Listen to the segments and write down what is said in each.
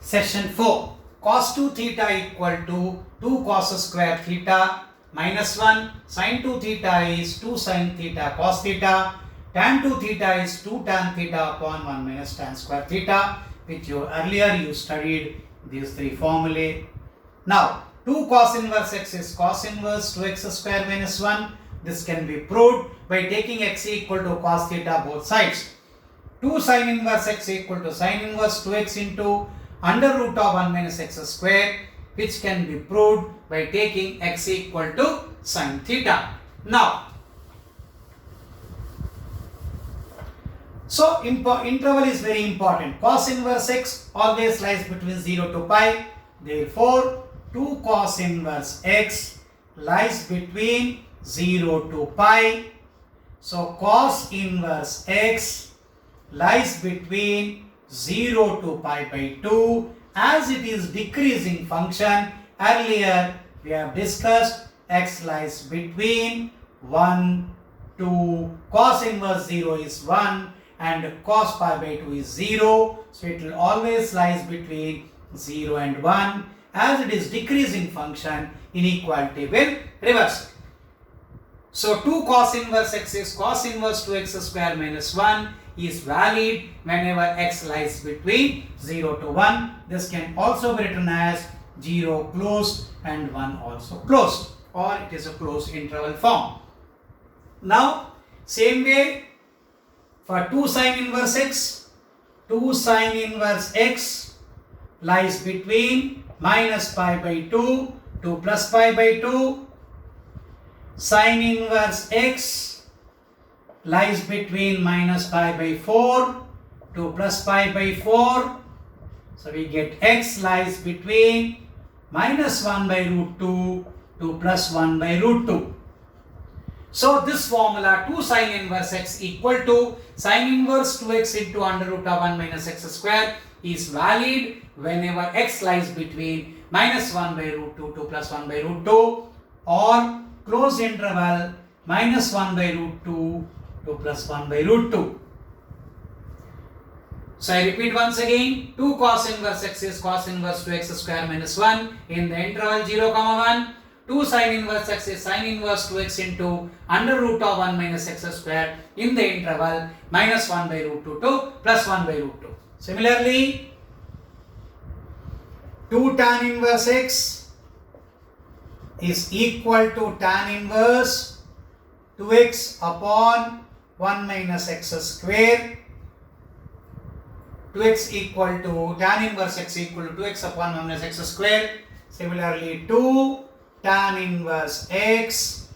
Session 4. Cos 2 theta equal to 2 cos square theta minus 1. Sin 2 theta is 2 sin theta cos theta. Tan 2 theta is 2 tan theta upon 1 minus tan square theta, which earlier you studied these three formulae. Now 2 cos inverse x is cos inverse 2x square minus 1. This can be proved by taking x equal to cos theta both sides. 2 sin inverse x equal to sin inverse 2x into under root of 1 minus x square, which can be proved by taking x equal to sin theta. Now, so interval is very important. Cos inverse x always lies between 0 to pi. Therefore, 2 cos inverse x lies between 0 to pi. So, cos inverse x lies between 0 to pi by 2. As it is decreasing function, earlier we have discussed x lies between 1 to cos inverse 0 is 1 and cos pi by 2 is 0. So it will always lies between 0 and 1. As it is decreasing function, inequality will reverse. So 2 cos inverse x is cos inverse 2x square minus 1 is valid whenever x lies between 0 to 1. This can also be written as 0 closed and 1 also closed, or it is a closed interval form. Now, same way for 2 sin inverse x, 2 sin inverse x lies between minus pi by 2 to plus pi by 2. Sin inverse x lies between minus pi by 4 to plus pi by 4. So we get x lies between minus 1 by root 2 to plus 1 by root 2. So this formula 2 sin inverse x equal to sin inverse 2x into under root of 1 minus x square is valid whenever x lies between minus 1 by root 2 to plus 1 by root 2, or closed interval minus 1 by root 2 to plus 1 by root 2. So I repeat once again, 2 cos inverse x is cos inverse 2x square minus 1 in the interval 0, 1. 2 sin inverse x is sin inverse 2x into under root of 1 minus x square in the interval minus 1 by root 2 to plus 1 by root 2. Similarly, 2 tan inverse x is equal to tan inverse 2x upon 1 minus x square. 2x equal to tan inverse x equal to 2x upon 1 minus x square. Similarly, 2 tan inverse x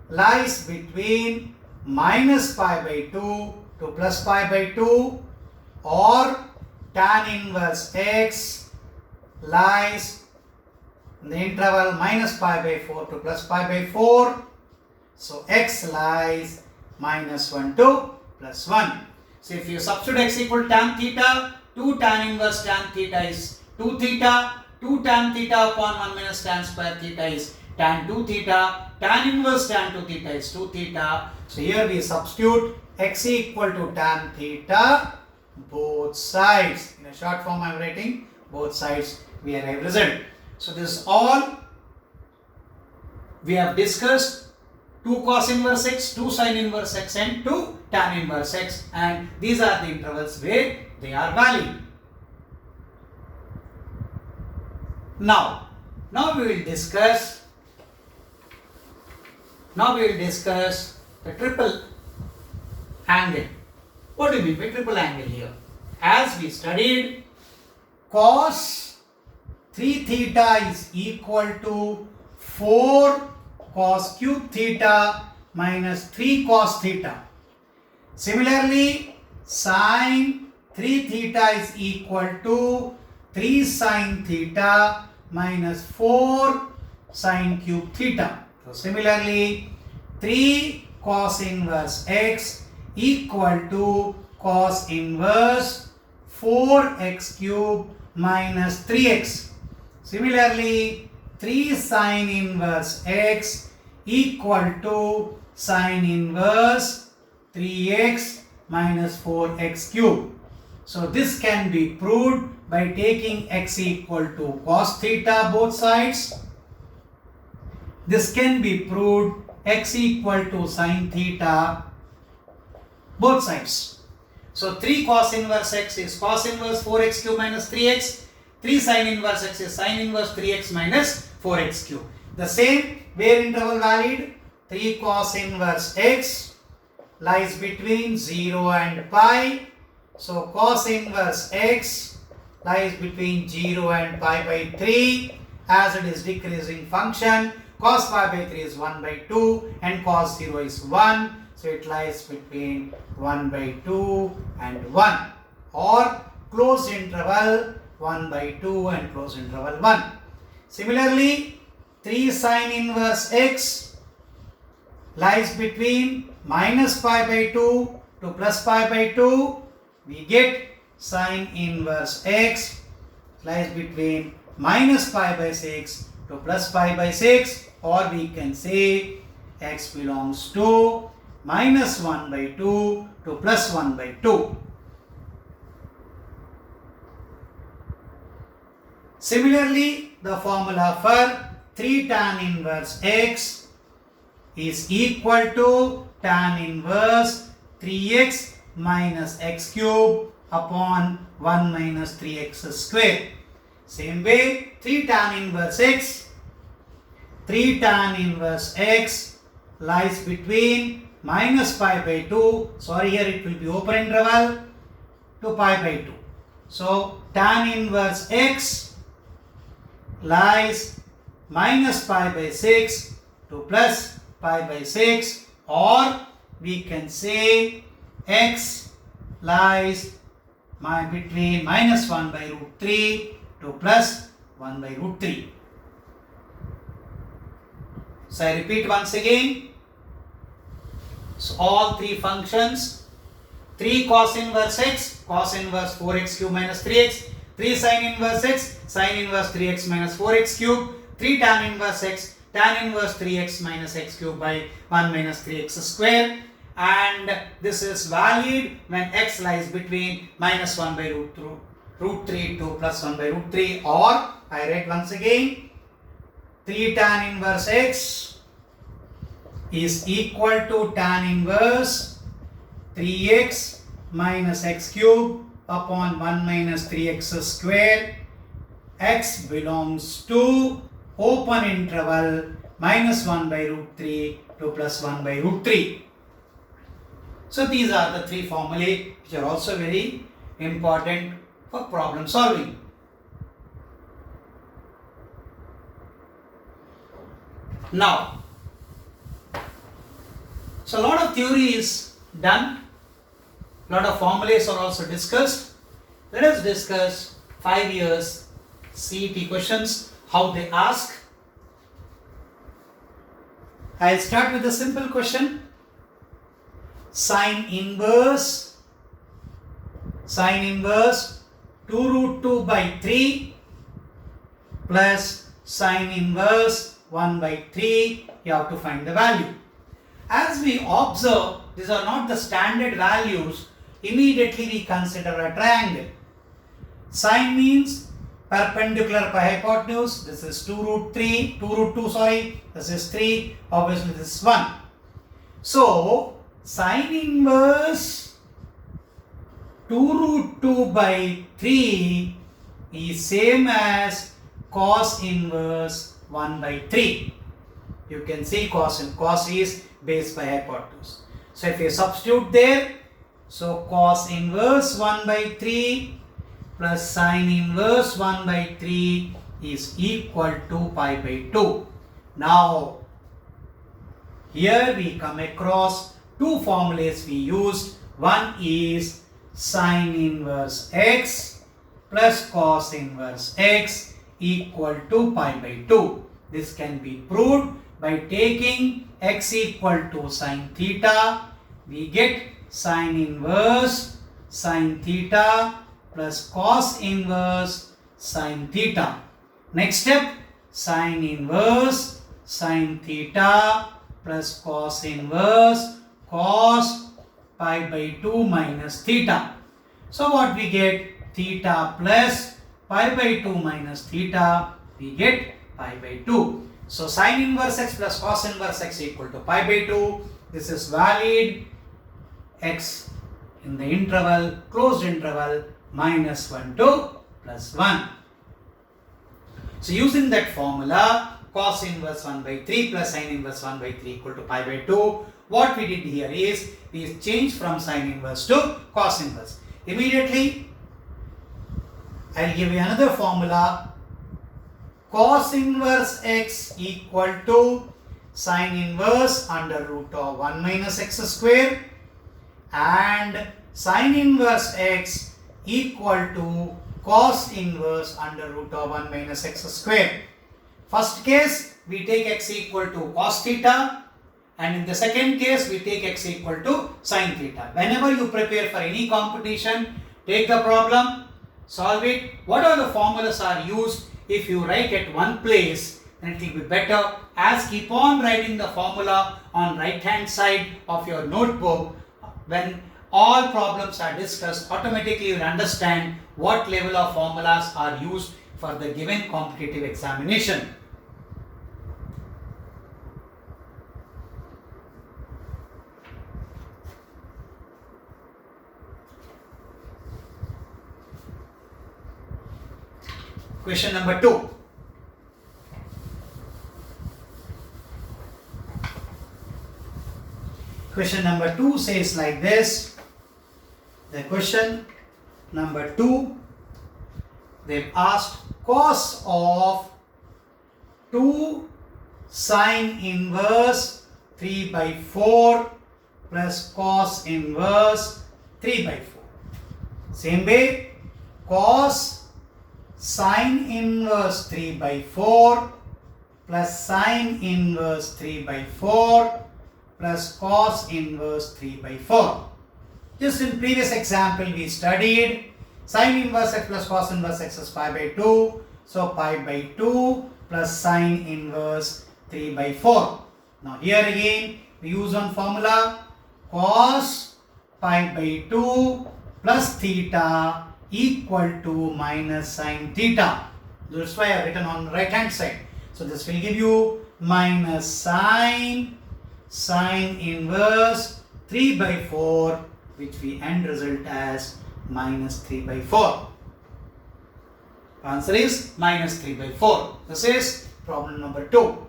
lies between minus pi by 2 to plus pi by 2, or tan inverse x lies in the interval minus pi by 4 to plus pi by 4. So x lies minus 1 to plus 1. So if you substitute x equal to tan theta, 2 tan inverse tan theta is 2 theta, 2 tan theta upon 1 minus tan square theta is tan 2 theta, tan inverse tan 2 theta is 2 theta. So here we substitute x equal to tan theta both sides. In a short form I am writing both sides, we arrive result. So this is all we have discussed. 2 cos inverse x, 2 sin inverse x and 2 tan inverse x, and these are the intervals where they are valid. Now we will discuss the triple angle. What do you mean by triple angle here? As we studied, cos 3 theta is equal to 4 cos cube theta minus 3 cos theta. Similarly, sin 3 theta is equal to 3 sin theta minus 4 sin cube theta. So similarly, 3 cos inverse x equal to cos inverse 4x cube minus 3x. Similarly, 3 sin inverse x equal to sin inverse 3x minus 4x cube. So this can be proved by taking x equal to cos theta both sides. This can be proved x equal to sin theta both sides. So 3 cos inverse x is cos inverse 4x cube minus 3x. 3 sin inverse x is sin inverse 3x minus 4x cube. The same where interval valid, 3 cos inverse x lies between 0 and pi. So cos inverse x lies between 0 and pi by 3 as it is decreasing function. Cos pi by 3 is 1 by 2 and cos 0 is 1. So it lies between 1 by 2 and 1 or closed interval 1 by 2 and closed interval 1. Similarly, 3 sin inverse x lies between minus pi by 2 to plus pi by 2. We get sin inverse x lies between minus pi by 6 to plus pi by 6, or we can say x belongs to minus 1 by 2 to plus 1 by 2. Similarly, the formula for 3 tan inverse x is equal to tan inverse 3x minus x cube upon 1 minus 3x square. Same way, 3 tan inverse x lies between minus pi by 2, sorry here it will be open interval, to pi by 2. So tan inverse x lies minus pi by 6 to plus pi by 6, or we can say x lies between minus 1 by root 3 to plus 1 by root 3. So I repeat once again. So all three functions, 3 cos inverse x, cos inverse 4x cube minus 3x, 3 sin inverse x, sin inverse 3x minus 4x cube, 3 tan inverse x, tan inverse 3x minus x cube by 1 minus 3x square, and this is valid when x lies between minus 1 by root 3 to plus 1 by root 3, or I write once again, 3 tan inverse x is equal to tan inverse 3x minus x cube upon 1 minus 3x square. X belongs to open interval minus 1 by root 3 to plus 1 by root 3. So these are the three formulae which are also very important for problem solving. Now, so a lot of theory is done, a lot of formulas are also discussed. Let us discuss 5 years CET questions, how they ask. I will start with a simple question. Sine inverse 2 root 2 by 3 plus sine inverse 1 by 3, you have to find the value. As we observe, these are not the standard values. Immediately we consider a triangle. Sine means perpendicular by hypotenuse. This is 2 root 2, sorry. This is 3. Obviously this is 1. So, sine inverse 2 root 2 by 3 is same as cos inverse 1 by 3. You can see cos is base by hypotenuse. So if you substitute there, so cos inverse 1 by 3 plus sine inverse 1 by 3 is equal to pi by 2. Now here we come across two formulas we used. One is sine inverse x plus cos inverse x equal to pi by 2. This can be proved by taking x equal to sine theta. We get sine inverse sine theta plus cos inverse sine theta. Next step, sine inverse sine theta plus cos inverse cos pi by 2 minus theta. So what we get? Theta plus pi by 2 minus theta, we get pi by 2. So sin inverse x plus cos inverse x equal to pi by 2. This is valid. X in the interval, closed interval, minus 1 to plus 1. So using that formula, cos inverse 1 by 3 plus sin inverse 1 by 3 equal to pi by 2. What we did here is, we changed from sin inverse to cos inverse. Immediately, I will give you another formula. Cos inverse x equal to sin inverse under root of 1 minus x square, and sin inverse x equal to cos inverse under root of 1 minus x square. First case, we take x equal to cos theta, and in the second case, we take x equal to sin theta. Whenever you prepare for any competition, take the problem, solve it. Whatever the formulas are used, if you write at one place, then it will be better. As keep on writing the formula on right hand side of your notebook. When all problems are discussed, automatically you will understand what level of formulas are used for the given competitive examination. Question number 2. Question number 2 says like this. The question number 2, they've asked cos of 2 sin inverse 3 by 4 plus cos inverse 3 by 4. Same way, cos sin inverse 3 by 4 plus sin inverse 3 by 4 plus cos inverse 3 by 4. Just in previous example we studied sin inverse x plus cos inverse x is pi by 2. So pi by 2 plus sin inverse 3 by 4. Now here again we use one formula, cos pi by 2 plus theta equal to minus sin theta. That's why I have written on the right hand side. So this will give you minus sin inverse 3 by 4, which we end result as minus 3 by 4. Answer is minus 3 by 4. This is problem number 2.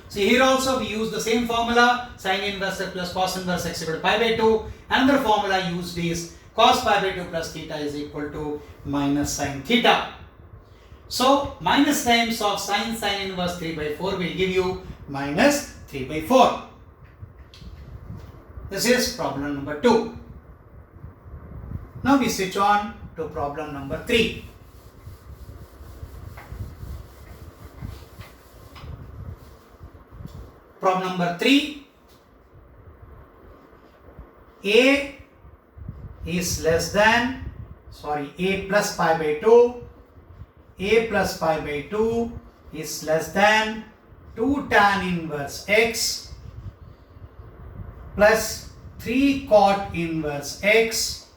See, here also we use the same formula, sin inverse x plus cos inverse x equal to pi by 2. Another formula used is cos pi by 2 plus theta is equal to minus sin theta. So minus times of sin inverse 3 by 4 will give you minus 3 by 4. This is problem number 2. Now we switch on to problem number 3. Problem number 3, a plus pi by 2, a plus pi by 2 is less than 2 tan inverse x plus 3 cot inverse x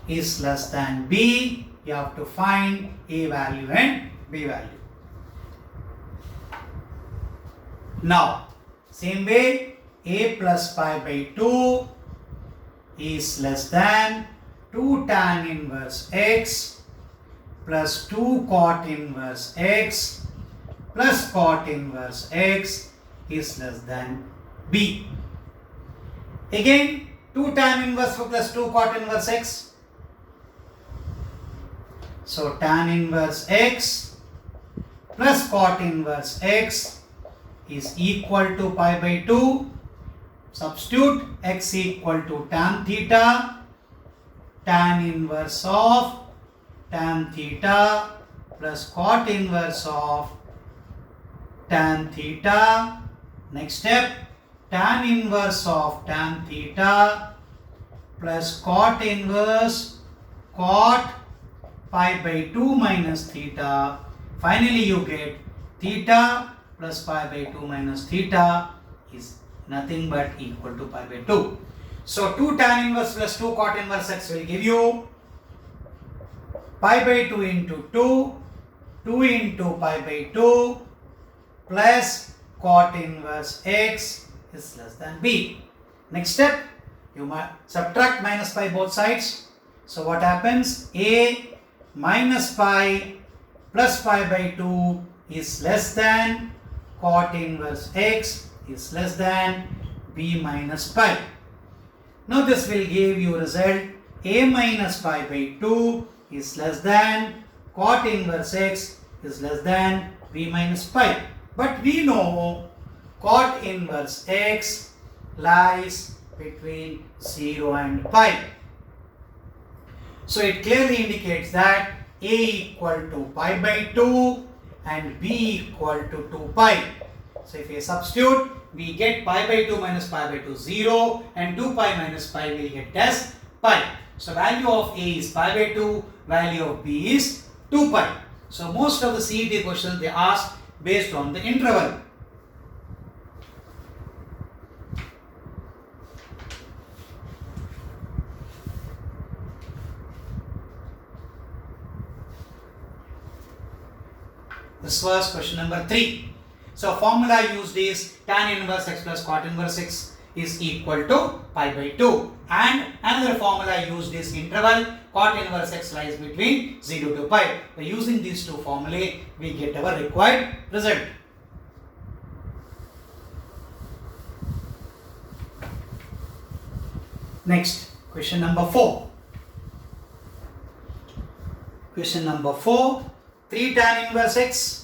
is less than b. You have to find a value and b value. Now, same way, a plus pi by 2 is less than 2 tan inverse x plus 2 cot inverse x plus cot inverse x is less than b. Again, 2 tan inverse plus 2 cot inverse x. So tan inverse x plus cot inverse x is equal to pi by 2. Substitute x equal to tan theta, tan inverse of tan theta plus cot inverse of tan theta. Next step, tan inverse of tan theta plus cot inverse cot pi by 2 minus theta. Finally you get theta plus pi by 2 minus theta is nothing but equal to pi by 2. So 2 tan inverse plus 2 cot inverse x will give you pi by 2 into 2, 2 into pi by 2 plus cot inverse x is less than b. Next step, you must subtract minus pi both sides. So what happens? A minus pi plus pi by 2 is less than cot inverse x is less than b minus pi. Now this will give you result a minus pi by 2 is less than cot inverse x is less than b minus pi. But we know cot inverse x lies between 0 and pi. So it clearly indicates that a equal to pi by 2 and b equal to 2 pi. So if we substitute, we get pi by 2 minus pi by 2 0 and 2 pi minus pi will get as pi. So value of a is pi by 2, value of b is 2 pi. So most of the CET questions they ask based on the interval. This was question number 3. So formula used is tan inverse x plus cot inverse x is equal to pi by 2, and another formula used is interval cot inverse x lies between 0 to pi. By using these two formulae, we get our required result. Next, question number 4. Question number 4, 3 tan inverse x,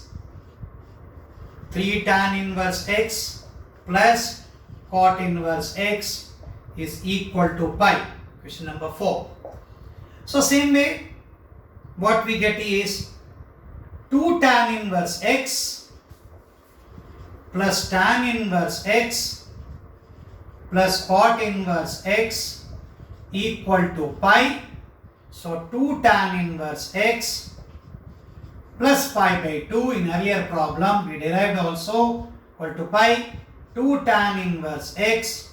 3 tan inverse x plus cot inverse x is equal to pi. Question number 4. So same way, what we get is 2 tan inverse x plus tan inverse x plus cot inverse x equal to pi. So 2 tan inverse x plus pi by 2. In earlier problem we derived also equal to pi. 2 tan inverse x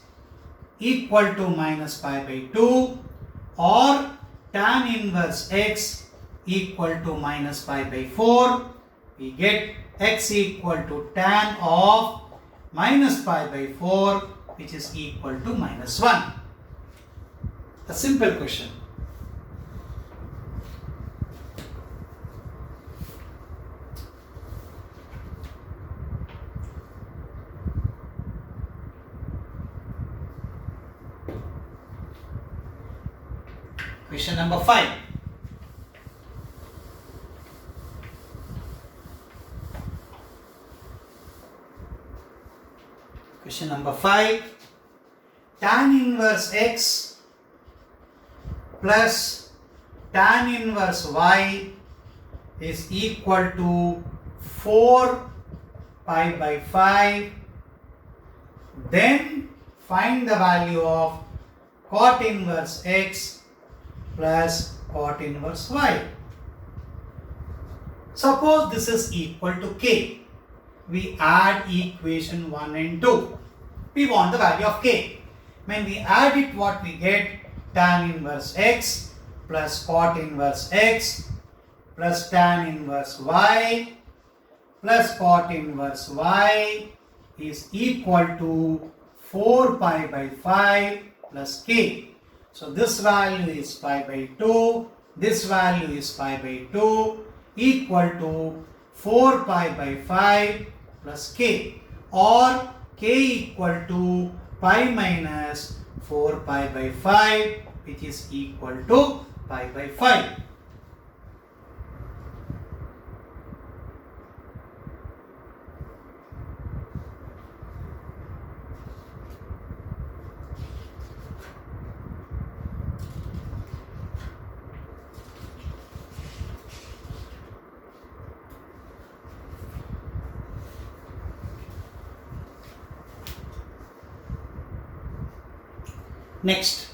equal to minus pi by 2, or tan inverse x equal to minus pi by 4. We get x equal to tan of minus pi by 4, which is equal to minus 1. A simple question. Question number 5. Question number 5. Tan inverse x plus tan inverse y is equal to 4 pi by 5. Then find the value of cot inverse x plus cot inverse y. Suppose this is equal to k. We add equation 1 and 2. We want the value of k. When we add it, what we get? Tan inverse x plus cot inverse x plus tan inverse y plus cot inverse y is equal to 4 pi by 5 plus k. So this value is pi by 2, this value is pi by 2, equal to 4 pi by 5 plus k, or k equal to pi minus 4 pi by 5, which is equal to pi by 5. Next,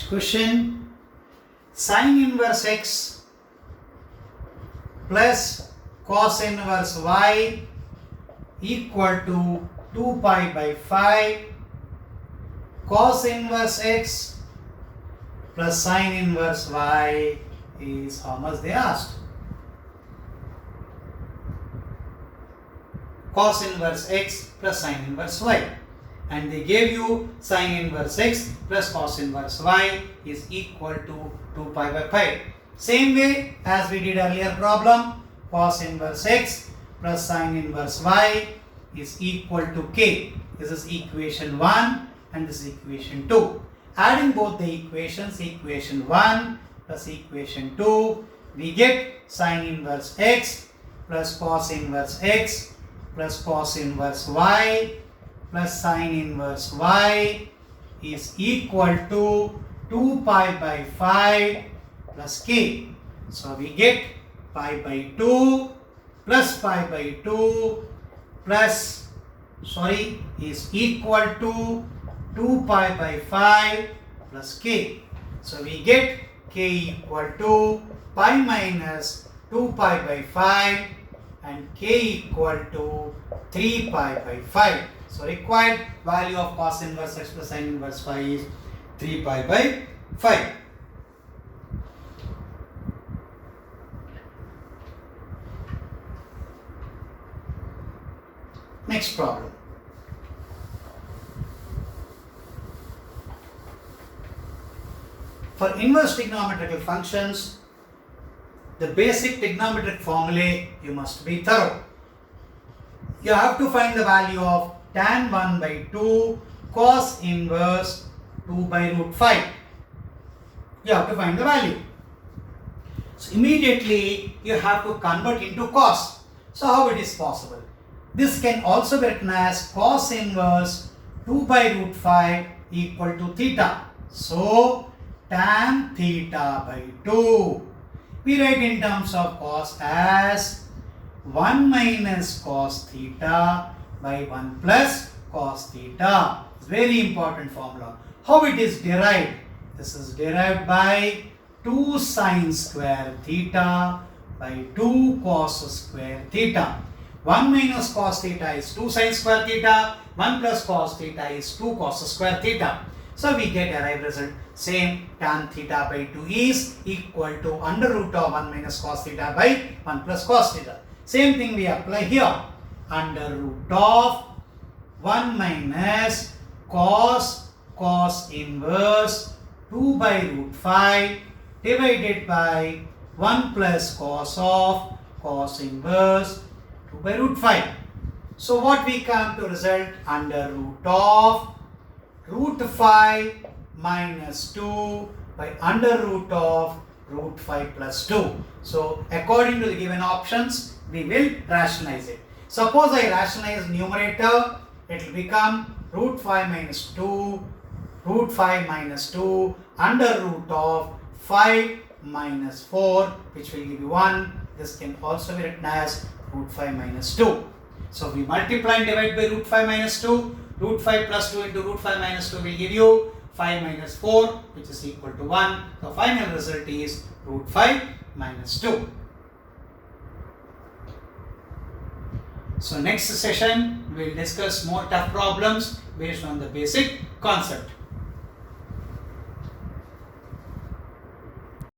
question, sin inverse x plus cos inverse y equal to 2 pi by 5 cos inverse x plus sin inverse y is how much they asked. Cos inverse x plus sin inverse y, and they gave you sin inverse x plus cos inverse y is equal to 2 pi by 5. Same way as we did earlier problem, cos inverse x plus sin inverse y is equal to k. This is equation 1 and this is equation 2. Adding both the equations, equation 1 plus equation 2, we get sin inverse x plus cos inverse x plus cos inverse y plus sin inverse y is equal to 2 pi by 5 plus k. So we get pi by 2 plus pi by 2 plus is equal to 2 pi by 5 plus k. So we get k equal to pi minus 2 pi by 5 and k equal to 3 pi by 5. So required value of cos inverse x plus sin inverse y is 3 pi by 5. Next problem. For inverse trigonometrical functions, the basic trigonometric formulae you must be thorough. You have to find the value of tan 1 by 2 cos inverse 2 by root 5. You have to find the value. So immediately you have to convert into cos. So how it is possible? This can also be written as cos inverse 2 by root 5 equal to theta. So tan theta by 2. We write in terms of cos as 1 minus cos theta by 1 plus cos theta. It's very important formula. How it is derived? This is derived by 2 sin square theta by 2 cos square theta. 1 minus cos theta is 2 sin square theta, 1 plus cos theta is 2 cos square theta. So we get derived result. Same, tan theta by 2 is equal to under root of 1 minus cos theta by 1 plus cos theta. Same thing we apply here. Under root of 1 minus cos inverse 2 by root 5 divided by 1 plus cos of cos inverse 2 by root 5. So what we come to result under root of root 5 minus 2 by under root of root 5 plus 2. So according to the given options, we will rationalize it. Suppose I rationalize numerator, it will become root 5 minus 2, root 5 minus 2 under root of 5 minus 4, which will give you 1. This can also be written as root 5 minus 2. So we multiply and divide by root 5 minus 2. Root 5 plus 2 into root 5 minus 2 will give you 5 minus 4, which is equal to 1. The final result is root 5 minus 2. So next session we will discuss more tough problems based on the basic concept.